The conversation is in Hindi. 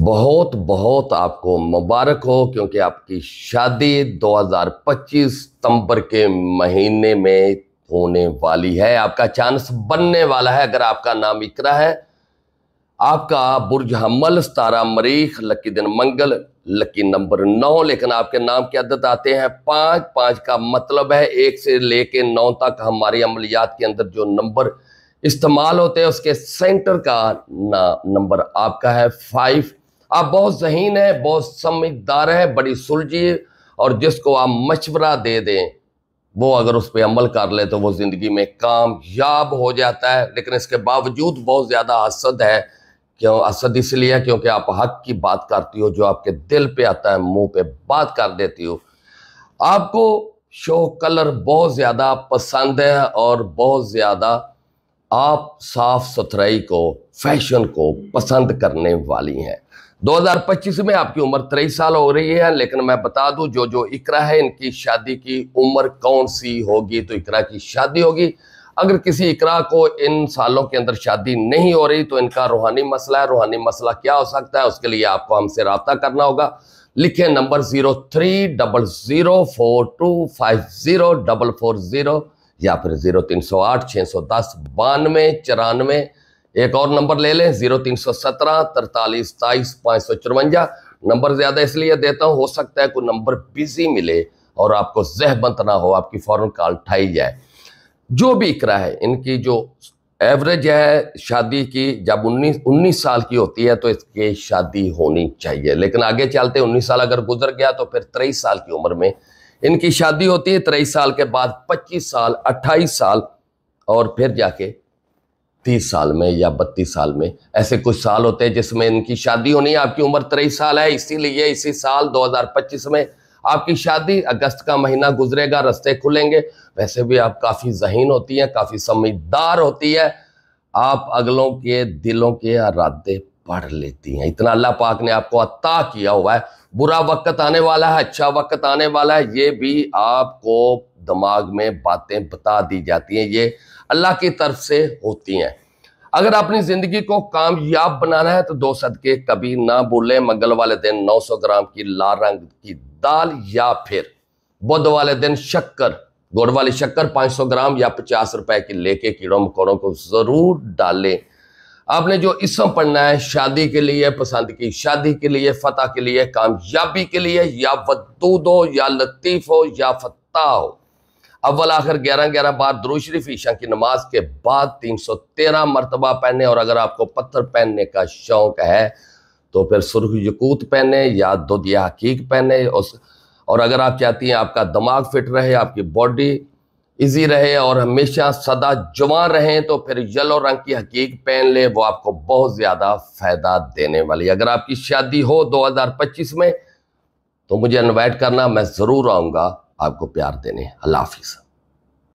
बहुत बहुत आपको मुबारक हो, क्योंकि आपकी शादी 2025 सितंबर के महीने में होने वाली है। आपका चांस बनने वाला है। अगर आपका नाम इकरा है, आपका बुर्ज हमल, सितारा मरीख, लकी दिन मंगल, लकी नंबर 9। लेकिन आपके नाम की आदत आते हैं 5। 5 का मतलब है 1 से लेके 9 तक हमारी अमलियात के अंदर जो नंबर इस्तेमाल होते हैं उसके सेंटर का नंबर आपका है 5। आप बहुत ज़हीन है, बहुत समझदार है, बड़ी सुलझी, और जिसको आप मशवरा दे दें वो अगर उस पर अमल कर ले तो वो ज़िंदगी में कामयाब हो जाता है। लेकिन इसके बावजूद बहुत ज़्यादा हसद है। क्यों हसद? इसलिए है क्योंकि आप हक की बात करती हो, जो आपके दिल पे आता है मुंह पे बात कर देती हो। आपको शो कलर बहुत ज़्यादा पसंद है और बहुत ज़्यादा आप साफ सुथराई को, फैशन को पसंद करने वाली हैं। 2025 में आपकी उम्र 23 साल हो रही है। लेकिन मैं बता दूं, जो इकरा है इनकी शादी की उम्र कौन सी होगी, तो इकरा की शादी होगी। अगर किसी इकरा को इन सालों के अंदर शादी नहीं हो रही तो इनका रूहानी मसला है। रूहानी मसला क्या हो सकता है, उसके लिए आपको हमसे रब्ता करना होगा। लिखें नंबर 030042504440 या फिर 0308 610 92 94। एक और नंबर ले लें 0317 43 27 554। नंबर ज्यादा इसलिए देता हूं, हो सकता है कोई नंबर बिजी मिले और आपको जहमत ना हो, आपकी फौरन कॉल उठाई जाए। जो भी इकरा है, इनकी जो एवरेज है शादी की, जब 19 साल की होती है तो इसकी शादी होनी चाहिए। लेकिन आगे चलते 19 साल अगर गुजर गया तो फिर 23 साल की उम्र में इनकी शादी होती है। 23 साल के बाद 25 साल, 28 साल और फिर जाके 30 साल में या 32 साल में, ऐसे कुछ साल होते हैं जिसमें इनकी शादी होनी है। आपकी उम्र 23 साल है, इसीलिए इसी साल 2025 में आपकी शादी, अगस्त का महीना गुजरेगा, रास्ते खुलेंगे। वैसे भी आप काफ़ी ज़हीन होती हैं, काफ़ी समझदार होती है, आप अगलों के दिलों के इरादे पढ़ लेती हैं। इतना अल्लाह पाक ने आपको अता किया हुआ है। बुरा वक्त आने वाला है, अच्छा वक्त आने वाला है, ये भी आपको दिमाग में बातें बता दी जाती हैं, ये अल्लाह की तरफ से होती हैं। अगर अपनी जिंदगी को कामयाब बनाना है तो 2 सदके कभी ना भूलें। मंगल वाले दिन 900 ग्राम की लाल रंग की दाल, या फिर बुध वाले दिन शक्कर, गुड़ वाली शक्कर 500 ग्राम या 50 रुपए की लेके कीड़ों मकोड़ों को जरूर डालें। आपने जो इसम पढ़ना है शादी के लिए, पसंद की शादी के लिए, फतह के लिए, कामयाबी के लिए, या वदूद हो या लतीफ हो या फत्ता हो। अव्वल आखिर 11-11 बार दुरूद शरीफ ईशा की नमाज के बाद 313 मरतबा पहने। और अगर आपको पत्थर पहनने का शौक है तो फिर सुर्ख यकूत पहने या दूध या हकीक पहने। और अगर आप चाहती हैं आपका दिमाग फिट रहे, आपकी बॉडी इजी रहे और हमेशा सदा जवान रहें, तो फिर येलो रंग की हकीक पहन ले, वो आपको बहुत ज़्यादा फायदा देने वाली। अगर आपकी शादी हो 2025 में तो मुझे इनवाइट करना, मैं ज़रूर आऊँगा आपको प्यार देने। अल्लाह हाफिज़।